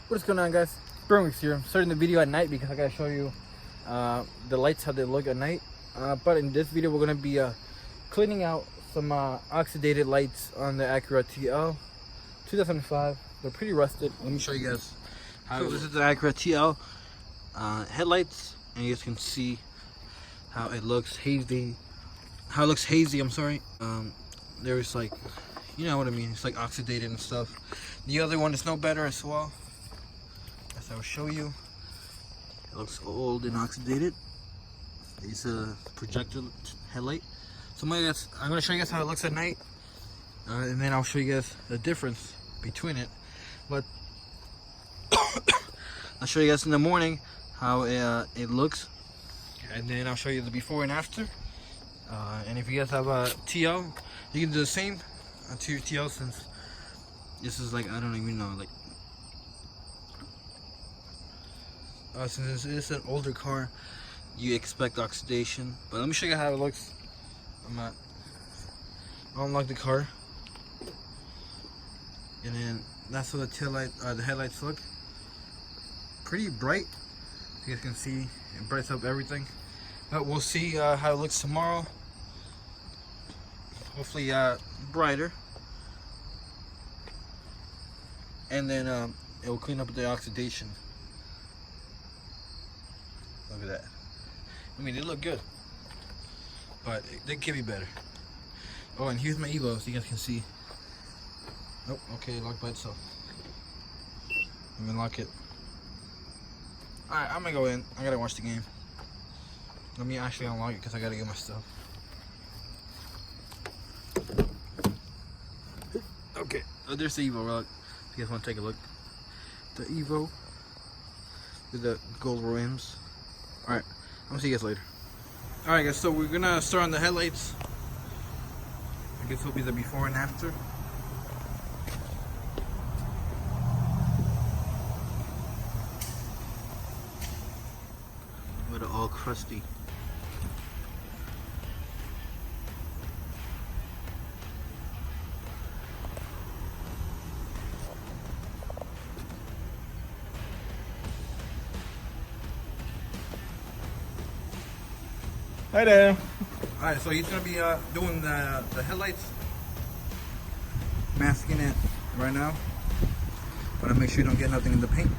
What is going on, guys? Burnweeks here. I'm starting the video at night because I gotta show you the lights, how they look at night. But in this video, we're gonna be cleaning out some oxidated lights on the Acura TL 2005. They're pretty rusted. Let me show you guys how. So this is the Acura TL headlights, and you guys can see how it looks hazy. How it looks hazy. I'm sorry. There's like, you know what I mean. It's like oxidated and stuff. The other one is no better as well. As I will show you, it looks old and oxidated. It's a projector headlight. So I'm gonna show you guys how it looks at night, and then I'll show you guys the difference between it. But I'll show you guys in the morning how it looks, and then I'll show you the before and after. And if you guys have a TL, you can do the same to your TL, since this is like, I don't even know, like since it's an older car, you expect oxidation. But let me show you how it looks. I'll unlock the car, and then that's how the tail light, the headlights look. Pretty bright. You guys can see it brights up everything. But we'll see how it looks tomorrow. Hopefully brighter, and then it will clean up the oxidation. Look at that. I mean, they look good, but they can be better. Oh, and here's my Evo, so you guys can see. Oh, okay, it locked by itself. I'm gonna lock it. Alright, I'm gonna go in. I gotta watch the game. Let me actually unlock it because I gotta get my stuff. Okay, there's the Evo rug. If you guys want to take a look. The Evo with the gold rims. Alright, I'm gonna see you guys later. Alright guys, so we're gonna start on the headlights. I guess it'll be the before and after. With it all crusty. Hi there. Alright, so he's gonna be doing the headlights, masking it right now, but I make sure you don't get nothing in the paint.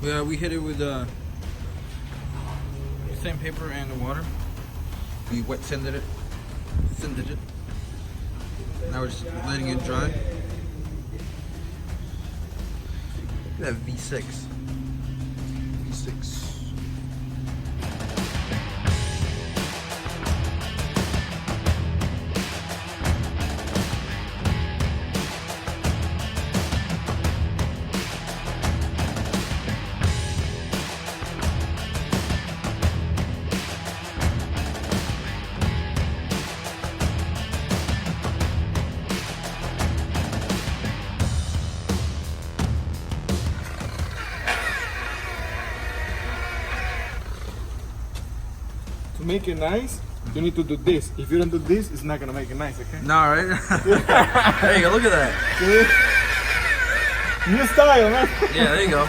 We hit it with sandpaper and the water. We wet sanded it. Now we're just letting it dry. Look at that V6. V6. To make it nice, you need to do this. If you don't do this, it's not gonna make it nice, okay? No, right? There you go, look at that. New style, man. Yeah, there you go.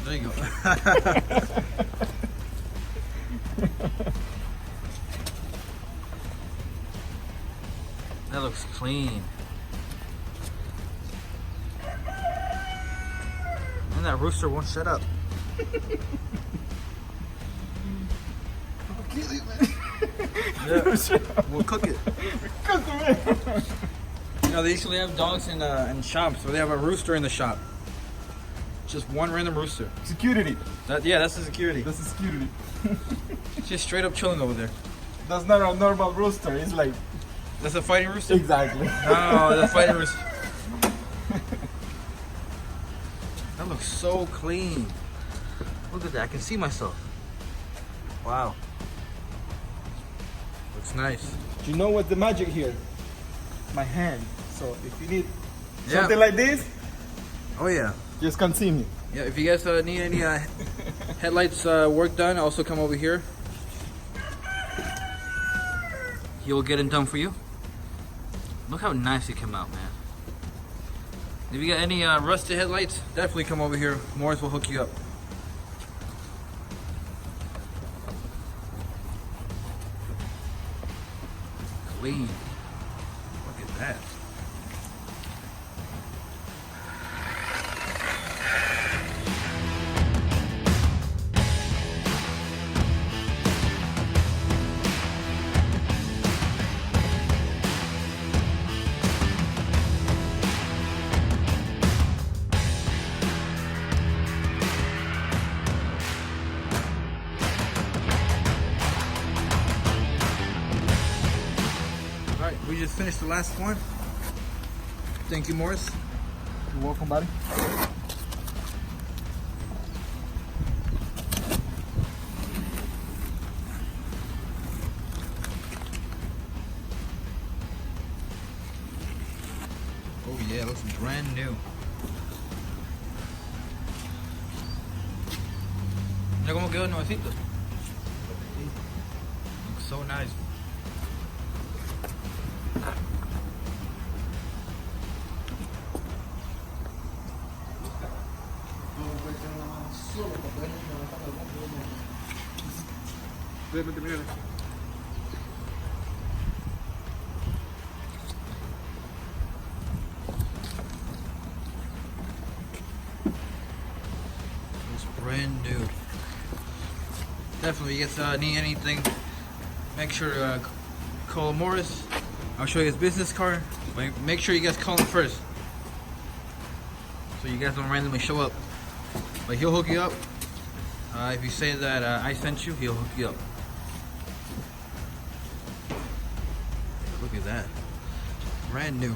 There you go. That looks clean. And that rooster won't shut up. Yeah, we'll cook it. You know, they usually have dogs in shops, so they have a rooster in the shop. Just one random rooster. Security. Yeah, that's the security. That's the security. Just straight up chilling over there. That's not a normal rooster. It's like... That's a fighting rooster? Exactly. No, that's a fighting rooster. That looks so clean. Look at that. I can see myself. Wow. Looks nice. You know what's the magic here? My hand. So if you need Yeah. something like this, Oh yeah. just come see me. Yeah, if you guys need any headlights work done, also come over here. He'll get it done for you. Look how nice it came out, man. If you got any rusted headlights, definitely come over here. Morris will hook you up. Clean. Look at that. Alright, we just finished the last one. Thank you, Morris. You're welcome, buddy. Oh yeah, it looks brand new. Mira cómo quedó nuevecito. Looks so nice. Déjame terminar. It's brand new. Definitely, you guys need anything, make sure to call Morris. I'll show you his business card, but make sure you guys call him first, so you guys don't randomly show up. But he'll hook you up. If you say that I sent you, he'll hook you up. Look at that, brand new.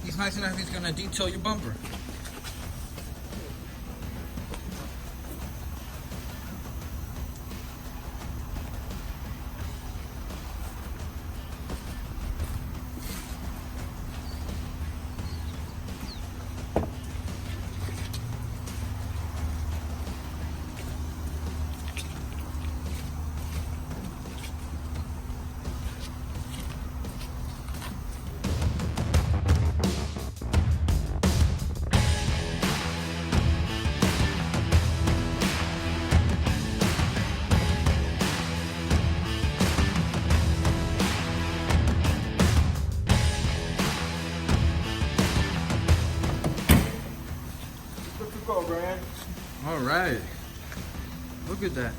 He's nice enough, he's gonna detail your bumper. Good to go, Brian. All right, look at that.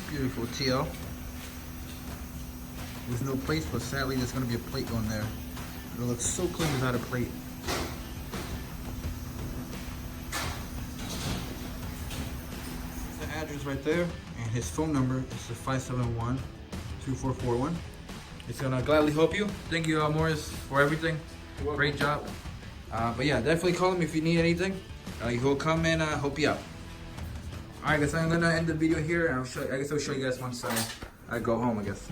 Beautiful TL. There's no plates, but sadly there's gonna be a plate on there. It looks so clean without a plate. The address right there, and his phone number is 571-2441. It's gonna gladly help you. Thank you, Morris, for everything. Great job. But yeah, definitely call him if you need anything. He'll come and help you out. Alright guys, I'm gonna end the video here, and I guess I'll show you guys once I go home, I guess.